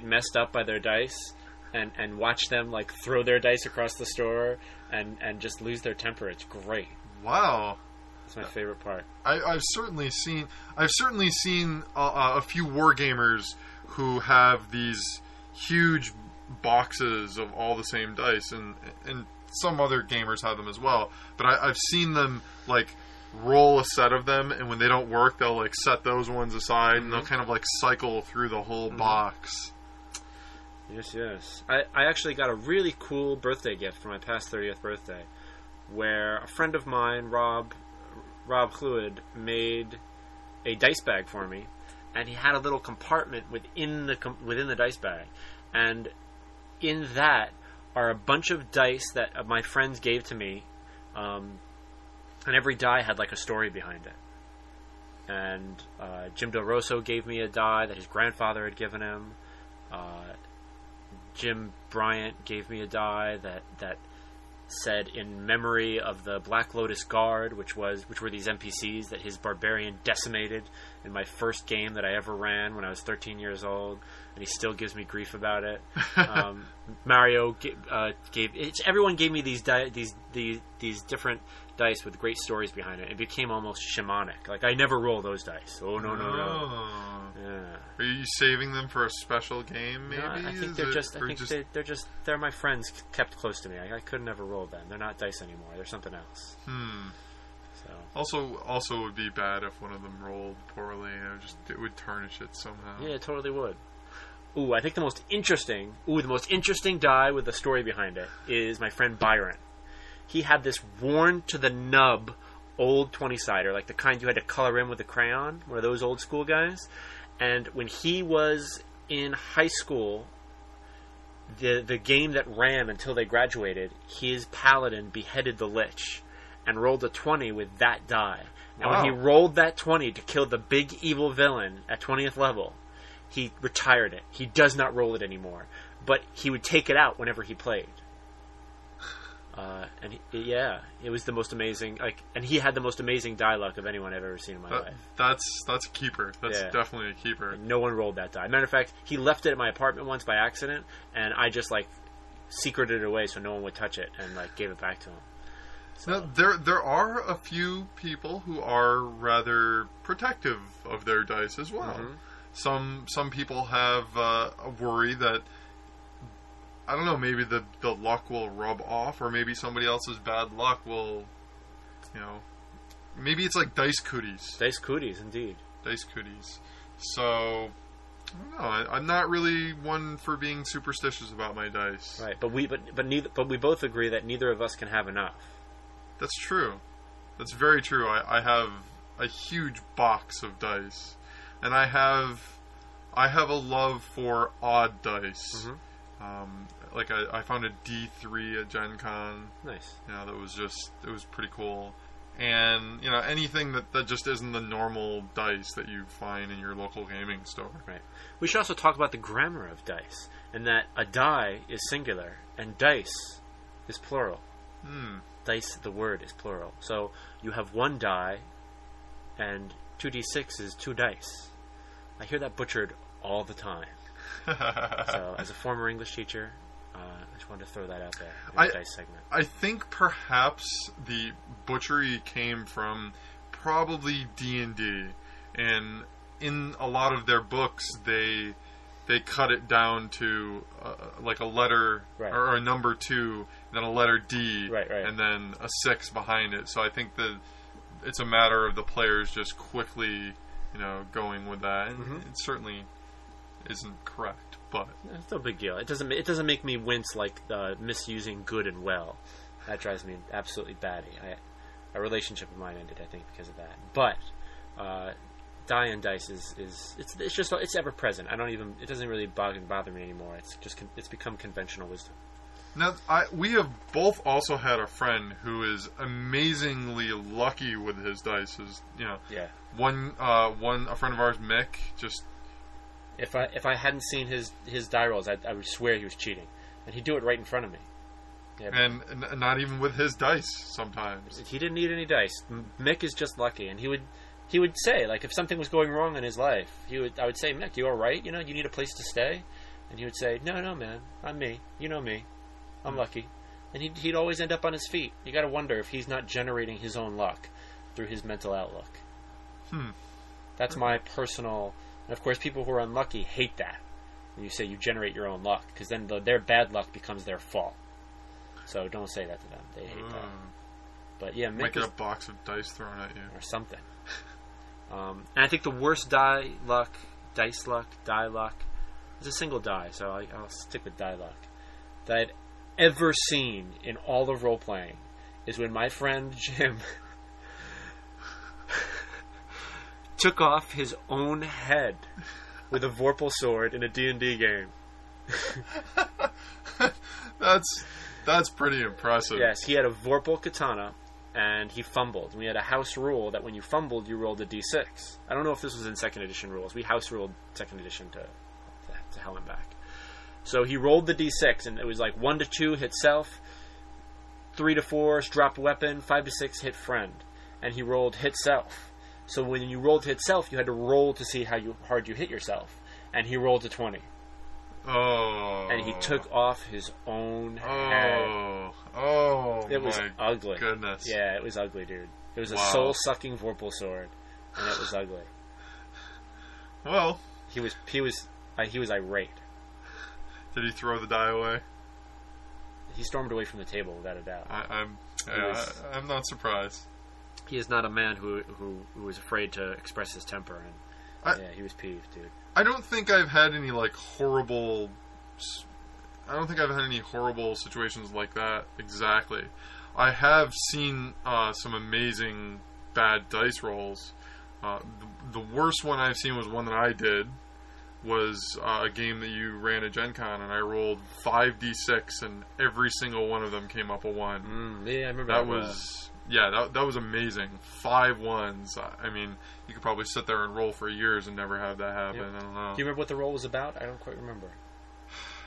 messed up by their dice and watch them like throw their dice across the store and just lose their temper. It's great. Wow. That's my favorite part. I've certainly seen a few wargamers who have these huge boxes of all the same dice, and some other gamers have them as well. But I've seen them like roll a set of them, and when they don't work, they'll like set those ones aside, and they'll kind of like cycle through the whole box. Yes. I actually got a really cool birthday gift for my past 30th birthday, where a friend of mine, Rob Fluid, made a dice bag for me, and he had a little compartment within the dice bag, and in that are a bunch of dice that my friends gave to me, and every die had like a story behind it. And Jim Del Rosso gave me a die that his grandfather had given him. Jim Bryant gave me a die that said in memory of the Black Lotus Guard, which were these NPCs that his barbarian decimated in my first game that I ever ran when I was 13 years old, and he still gives me grief about it. Mario everyone gave me these different dice with great stories behind it. It became almost shamanic. Like, I never roll those dice. Oh no. Yeah. Are you saving them for a special game? Maybe. No, I think they're my friends kept close to me. I could never roll them. They're not dice anymore. They're something else. So. Also, it would be bad if one of them rolled poorly. It would tarnish it somehow. Yeah, it totally would. Ooh, I think the most interesting die with the story behind it is my friend Byron. He had this worn to the nub old 20-sider, like the kind you had to color in with a crayon, one of those old school guys. And when he was in high school, the game that ran until they graduated, his paladin beheaded the Lich and rolled a 20 with that die. And when he rolled that 20 to kill the big evil villain at 20th level, he retired it. He does not roll it anymore. But he would take it out whenever he played. It was the most amazing. And he had the most amazing die luck of anyone I've ever seen in my life. That's a keeper. That's definitely a keeper. And no one rolled that die. Matter of fact, he left it at my apartment once by accident, and I just secreted it away so no one would touch it, and gave it back to him. So. Now, there are a few people who are rather protective of their dice as well. Some people have a worry that, I don't know, maybe the luck will rub off, or maybe somebody else's bad luck will, maybe it's like dice cooties. Dice cooties, indeed. Dice cooties. So, I don't know. I'm not really one for being superstitious about my dice. Right, but we both agree that neither of us can have enough. That's true. That's very true. I have a huge box of dice, and I have a love for odd dice. I found a D3 at Gen Con. Nice. That was it was pretty cool. And, anything that just isn't the normal dice that you find in your local gaming store. Right. We should also talk about the grammar of dice, and that a die is singular, and dice is plural. Dice, the word, is plural. So you have one die, and 2d6 is 2 dice. I hear that butchered all the time. So, as a former English teacher, I just wanted to throw that out there in the dice segment. I think perhaps the butchery came from probably D&D, and in a lot of their books, they cut it down to a letter or a number 2, then a letter D, and then a 6 behind it. So I think that it's a matter of the players just quickly, going with that. And it certainly isn't correct, but it's no big deal. It doesn't make me wince like misusing good and well. That drives me absolutely batty. A relationship of mine ended, I think, because of that. But die and dice is it's ever present. It doesn't really bother me anymore. It's become conventional wisdom. Now, we have both also had a friend who is amazingly lucky with his dice. Yeah. A friend of ours, Mick, just... If I hadn't seen his die rolls, I would swear he was cheating, and he'd do it right in front of me. Yeah, and not even with his dice sometimes. He didn't need any dice. Mick is just lucky, and he would say, like, if something was going wrong in his life, I would say, Mick, you all right? You need a place to stay? And he would say, no, man, I'm me. You know me. I'm lucky. And he'd always end up on his feet. You got to wonder if he's not generating his own luck through his mental outlook. That's my personal... And of course, people who are unlucky hate that when you say you generate your own luck, because then their bad luck becomes their fault. So don't say that to them. They hate that. But yeah, Mick might get a box of dice thrown at you or something. And I think the worst die luck is a single die. So I'll stick with die luck that I'd ever seen in all of role playing is when my friend Jim took off his own head with a Vorpal sword in a D&D game. That's pretty impressive. Yes, he had a Vorpal katana, and he fumbled. We had a house rule that when you fumbled, you rolled a d6. I don't know if this was in 2nd edition rules. We house ruled 2nd edition to hell and back. So he rolled the d6, and it was like 1 to 2 hit self, 3 to 4 drop weapon, 5 to 6 hit friend, and he rolled hit self. So when you rolled hit self, you had to roll to see how hard you hit yourself. And he rolled a 20. Oh. And he took off his own head. Oh, it was ugly. Goodness. Yeah, it was ugly, dude. It was a soul-sucking Vorpal sword, and it was ugly. Well, he was irate. Did he throw the die away? He stormed away from the table, without a doubt. I'm not surprised. He is not a man who was afraid to express his temper, and he was peeved, dude. I don't think I've had any horrible situations like that exactly. I have seen some amazing bad dice rolls. The worst one I've seen was one that I did. Was a game that you ran at Gen Con, and I rolled 5d6, and every single one of them came up a 1. Yeah, I remember that. That was amazing. 5 1s. I mean, you could probably sit there and roll for years and never have that happen. Yep. I don't know. Do you remember what the roll was about? I don't quite remember.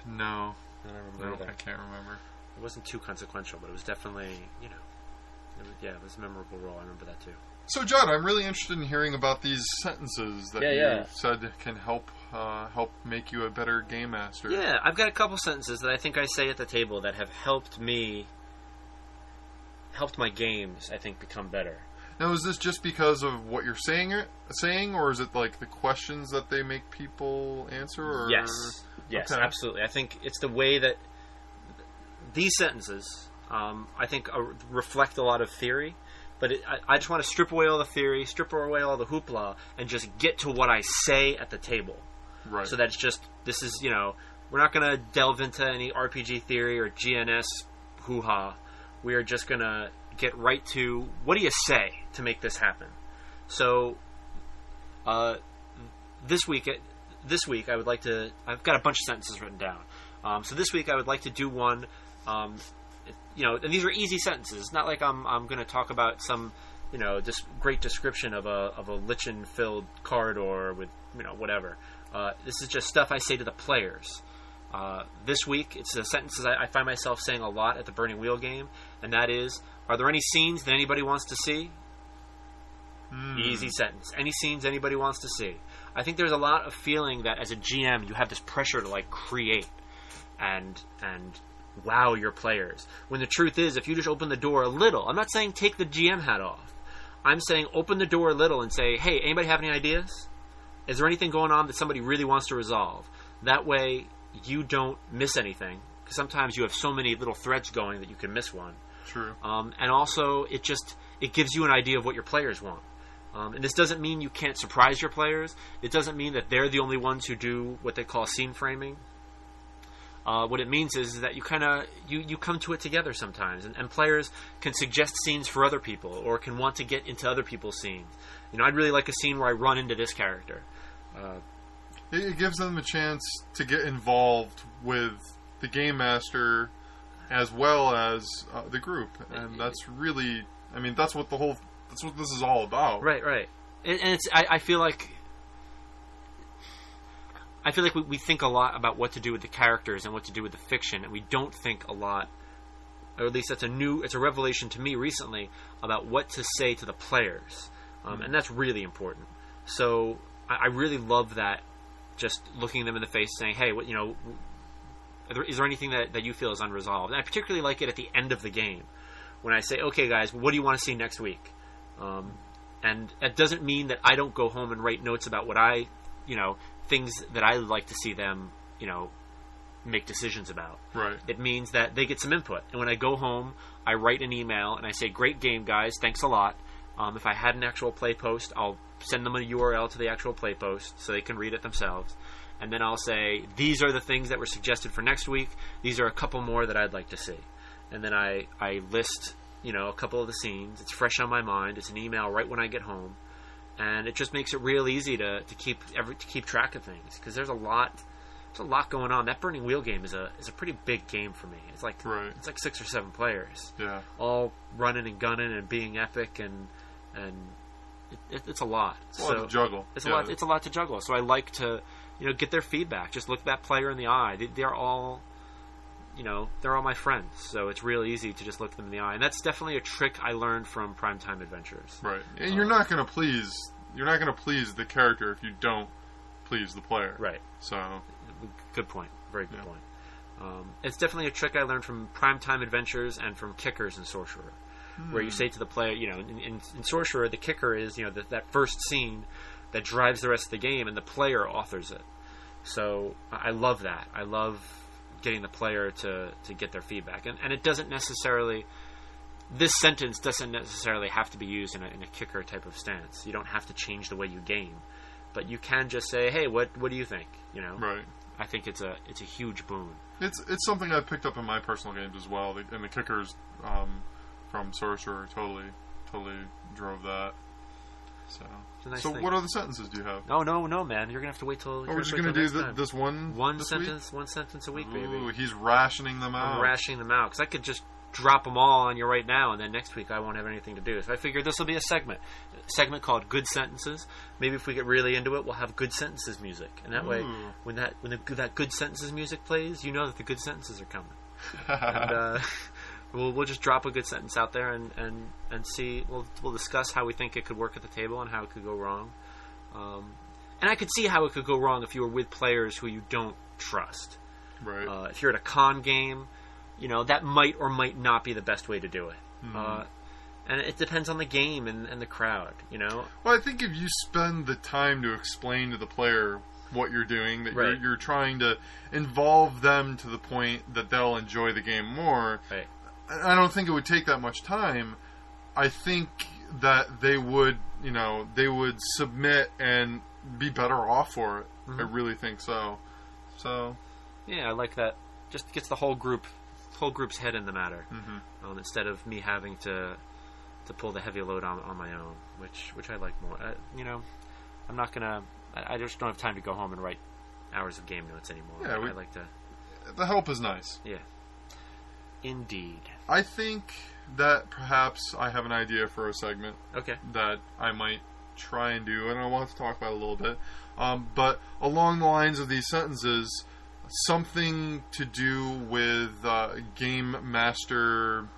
No. I don't remember. I can't remember. It wasn't too consequential, but it was definitely, it was a memorable roll. I remember that too. So, Judd, I'm really interested in hearing about these sentences that you said can help make you a better game master. Yeah, I've got a couple sentences that I think I say at the table that have helped my games, I think, become better. Now, is this just because of what you're saying, or is it like the questions that they make people answer? Or? Yes, okay. Absolutely. I think it's the way that these sentences, I think, reflect a lot of theory. But I just want to strip away all the theory, strip away all the hoopla, and just get to what I say at the table. Right. So that it's just, we're not going to delve into any RPG theory or GNS hoo-ha. We are just going to get right to, what do you say to make this happen? So, this week I would like to, I've got a bunch of sentences written down. So this week I would like to do one, and these are easy sentences. It's not like I'm going to talk about some, this great description of a lichen-filled corridor with, whatever. This is just stuff I say to the players. This week, it's the sentences I find myself saying a lot at the Burning Wheel game, and that is, are there any scenes that anybody wants to see? Easy sentence. Any scenes anybody wants to see? I think there's a lot of feeling that as a GM, you have this pressure to create and wow your players. When the truth is, if you just open the door a little, I'm not saying take the GM hat off. I'm saying open the door a little and say, hey, anybody have any ideas? Is there anything going on that somebody really wants to resolve? That way, you don't miss anything. Because sometimes you have so many little threads going that you can miss one. True. And also, it gives you an idea of what your players want. And this doesn't mean you can't surprise your players. It doesn't mean that they're the only ones who do what they call scene framing. What it means is that you kind of you come to it together sometimes, and players can suggest scenes for other people or can want to get into other people's scenes. I'd really like a scene where I run into this character. It gives them a chance to get involved with the game master as well as the group, and that's really, that's what this is all about. Right. And it's I feel like we think a lot about what to do with the characters and what to do with the fiction, and we don't think a lot, or at least it's a revelation to me recently about what to say to the players, and that's really important. So I really love that, just looking them in the face, saying, "Hey, is there anything that you feel is unresolved?" And I particularly like it at the end of the game when I say, "Okay, guys, what do you want to see next week?" And that doesn't mean that I don't go home and write notes about what things that I like to see them, make decisions about. Right. It means that they get some input. And when I go home, I write an email and I say, "Great game, guys. Thanks a lot." If I had an actual play post, I'll send them a URL to the actual play post so they can read it themselves. And then I'll say, "These are the things that were suggested for next week. These are a couple more that I'd like to see." And then I list, a couple of the scenes. It's fresh on my mind. It's an email right when I get home. And it just makes it real easy to keep track of things, because there's a lot going on. That Burning Wheel game is a pretty big game for me. It's like It's like 6 or 7 players, all running and gunning and being epic, and it's a lot. It's a lot to juggle. It's a lot to juggle. So I like to get their feedback. Just look that player in the eye. They're all my friends. So it's real easy to just look them in the eye, and that's definitely a trick I learned from Primetime Adventures. Right, and you're not going to please the character if you don't please the player. Right. So, good point. Very good point. It's definitely a trick I learned from Primetime Adventures and from Kickers and Sorcerer, where you say to the player, in Sorcerer, the kicker is that first scene that drives the rest of the game, and the player authors it. So I love that. I love getting the player to get their feedback, and it doesn't necessarily. This sentence doesn't necessarily have to be used in a kicker type of stance. You don't have to change the way you game, but you can just say, "Hey, what do you think?" Right. I think it's a huge boon. It's something I've picked up in my personal games as well, and the kickers from Sorcerer totally drove that. So, nice so thing. What other sentences do you have? Oh no, man! You're gonna have to wait till. We're just gonna do this one. One sentence a week, baby. Ooh, he's rationing them out. I'm rationing them out because I could just drop them all on you right now, and then next week I won't have anything to do. So I figured this will be a segment called Good Sentences. Maybe if we get really into it, we'll have Good Sentences music, and that way, when that Good Sentences music plays, you know that the good sentences are coming. And we'll just drop a good sentence out there and see. We'll discuss how we think it could work at the table and how it could go wrong. And I could see how it could go wrong if you were with players who you don't trust. Right. If you're at a con game, that might or might not be the best way to do it. And it depends on the game and the crowd, Well, I think if you spend the time to explain to the player what you're doing, that you're trying to involve them to the point that they'll enjoy the game more, right. I don't think it would take that much time. I think that they would submit and be better off for it. I really think so. So, yeah, I like that. Just gets the whole group's head in the matter, instead of me having to pull the heavy load on my own, which I like more. I'm not gonna. I just don't have time to go home and write hours of game notes anymore. Yeah, I like to. The help is nice. Yeah. Indeed. I think that perhaps I have an idea for a segment. Okay. That I might try and do, and I want to talk about it a little bit. But along the lines of these sentences, something to do with game master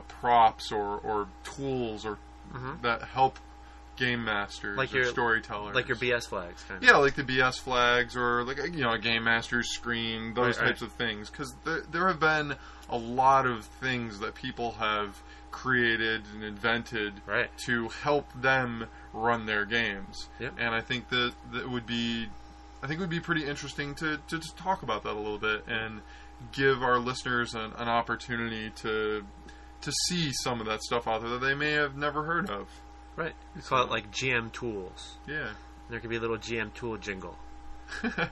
props or tools or that help game masters like or storytellers. Like your BS flags, kind of. Yeah, like the BS flags or like a game master's screen, those types of things. Because there have been a lot of things that people have created and invented to help them run their games. Yep. And I think that it would be pretty interesting to just talk about that a little bit and give our listeners an opportunity to see some of that stuff out there that they may have never heard of. Right. We call it like GM tools. Yeah. There could be a little GM tool jingle.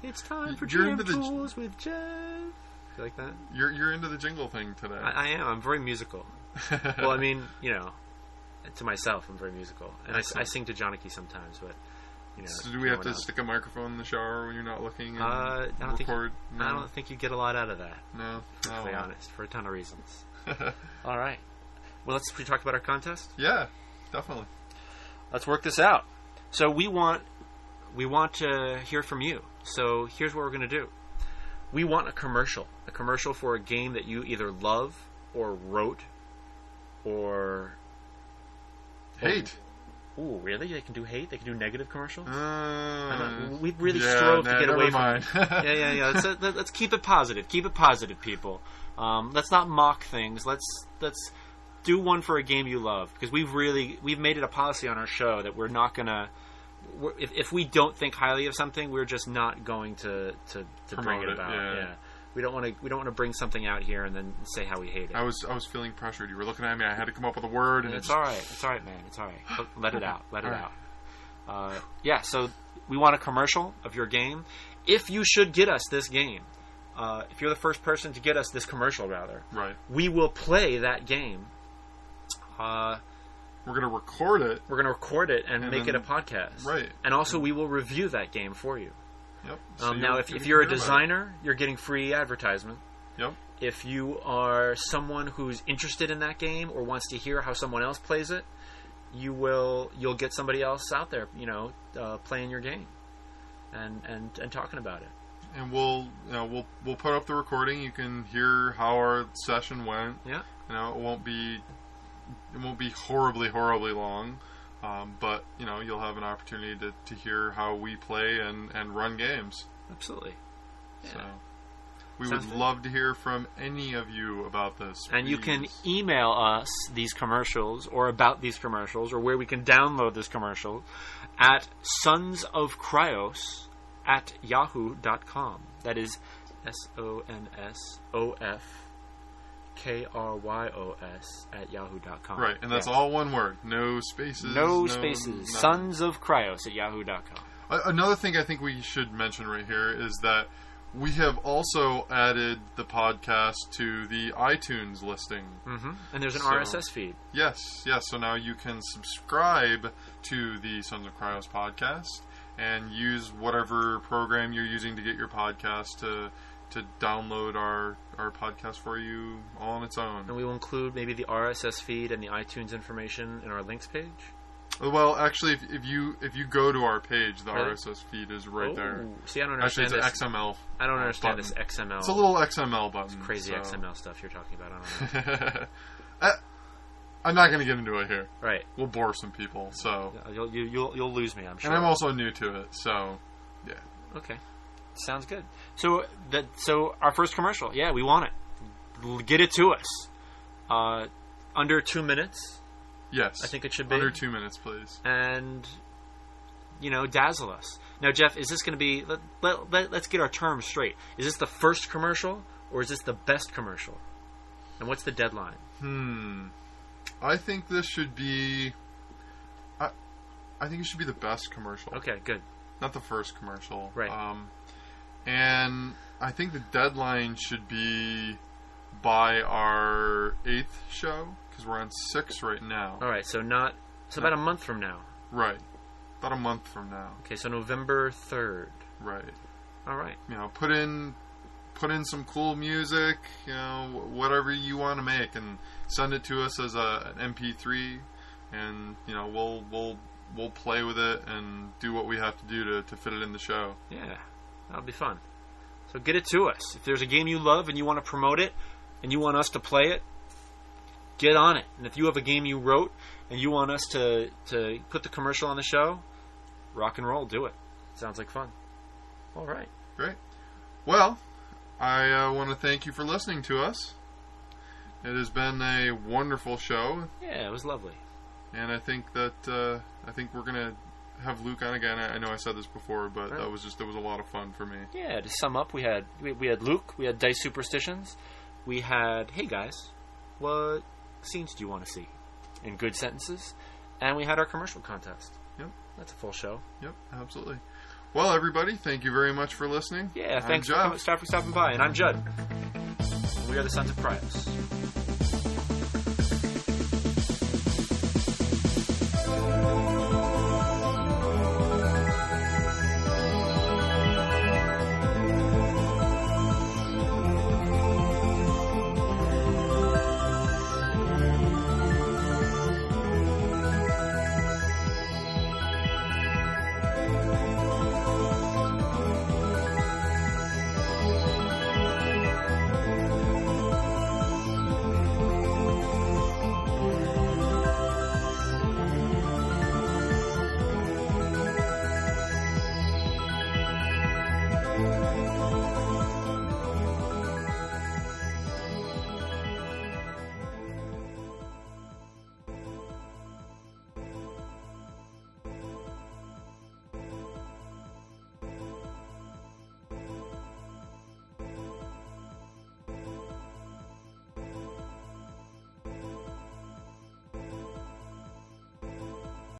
It's time for You're GM tools with Jeff. You like that? You're into the jingle thing today. I am. I'm very musical. Well, I mean, to myself, I'm very musical, and I sing to Joniki sometimes. But so do we have to stick a microphone in the shower when you're not looking? And I don't record? I don't think you get a lot out of that. No, to be honest, for a ton of reasons. All right. Well, let's talk about our contest. Yeah, definitely. Let's work this out. So we want to hear from you. So here's what we're going to do. We want a commercial for a game that you either love or wrote or hate. Ooh, really? They can do hate? They can do negative commercials? We We've really strove to get away from it. Yeah. Let's keep it positive. Keep it positive, people. Let's not mock things. Let's do one for a game you love, because we've made it a policy on our show that we're not gonna. If we don't think highly of something, we're just not going to bring it about. Yeah. We don't want to bring something out here and then say how we hate it. I was feeling pressured. You were looking at me. I had to come up with a word. And it's all right. It's all right, man. It's all right. Let it out. Let it out. Yeah. So we want a commercial of your game. If you should get us this game, if you're the first person to get us this commercial, rather, right, we will play that game. We're going to record it. We're going to record it and make it a podcast. Right. And also we will review that game for you. Yep. So now, if you're a designer, you're getting free advertisement. Yep. If you are someone who's interested in that game or wants to hear how someone else plays it, you'll get somebody else out there, playing your game and talking about it. And we'll put up the recording. You can hear how our session went. Yeah. It won't be horribly long. But you'll have an opportunity to hear how we play and run games. Absolutely. Yeah. So we would love to hear from any of you about this. And you can email us these commercials or about these commercials or where we can download this commercial at sonsofkryos@yahoo.com. That is SONSOFKRYOS@yahoo.com. Right, and that's all one word. No spaces. No spaces. Sonsofkryos@yahoo.com. Another thing I think we should mention right here is that we have also added the podcast to the iTunes listing. Mm-hmm. And there's an RSS feed. Yes. So now you can subscribe to the Sons of Kryos podcast and use whatever program you're using to get your podcast to download our podcast for you all on its own. And we will include maybe the RSS feed and the iTunes information in our links page? Well, actually, if you go to our page, the RSS feed is right there. See, I don't understand actually, it's an XML. I don't understand button. This XML. It's a little XML button. It's crazy XML stuff you're talking about. I don't know. I'm not going to get into it here. Right. We'll bore some people. So you'll lose me, I'm sure. And I'm also new to it, so yeah. Okay. Sounds good. So our first commercial, yeah, we want it. Get it to us. Under 2 minutes. Yes. I think it should be. Under 2 minutes, please. And, dazzle us. Now, Jeff, is this going to be... Let's get our terms straight. Is this the first commercial, or is this the best commercial? And what's the deadline? I think this should be... I think it should be the best commercial. Okay, good. Not the first commercial. Right. And I think the deadline should be by our 8th show, because we're on 6 right now. All right, so about a month from now. Right. About a month from now. Okay, so November 3rd. Right. All right. Put in some cool music, whatever you want to make, and send it to us as an MP3, and we'll play with it and do what we have to do to fit it in the show. Yeah, that'll be fun. So get it to us. If there's a game you love and you want to promote it and you want us to play it, get on it. And if you have a game you wrote and you want us to put the commercial on the show, rock and roll, do it. Sounds like fun. All right. Great. Well, I want to thank you for listening to us. It has been a wonderful show. Yeah, it was lovely. And I think that we're gonna have Luke on again. I know I said this before, but it was a lot of fun for me. Yeah. To sum up, we had Luke. We had Dice Superstitions. We had Hey guys, what scenes do you want to see in Good Sentences? And we had our commercial contest. Yep. That's a full show. Yep. Absolutely. Well, everybody, thank you very much for listening. Yeah. Thanks for stopping by. And I'm Judd. We are the Sons of Kryos.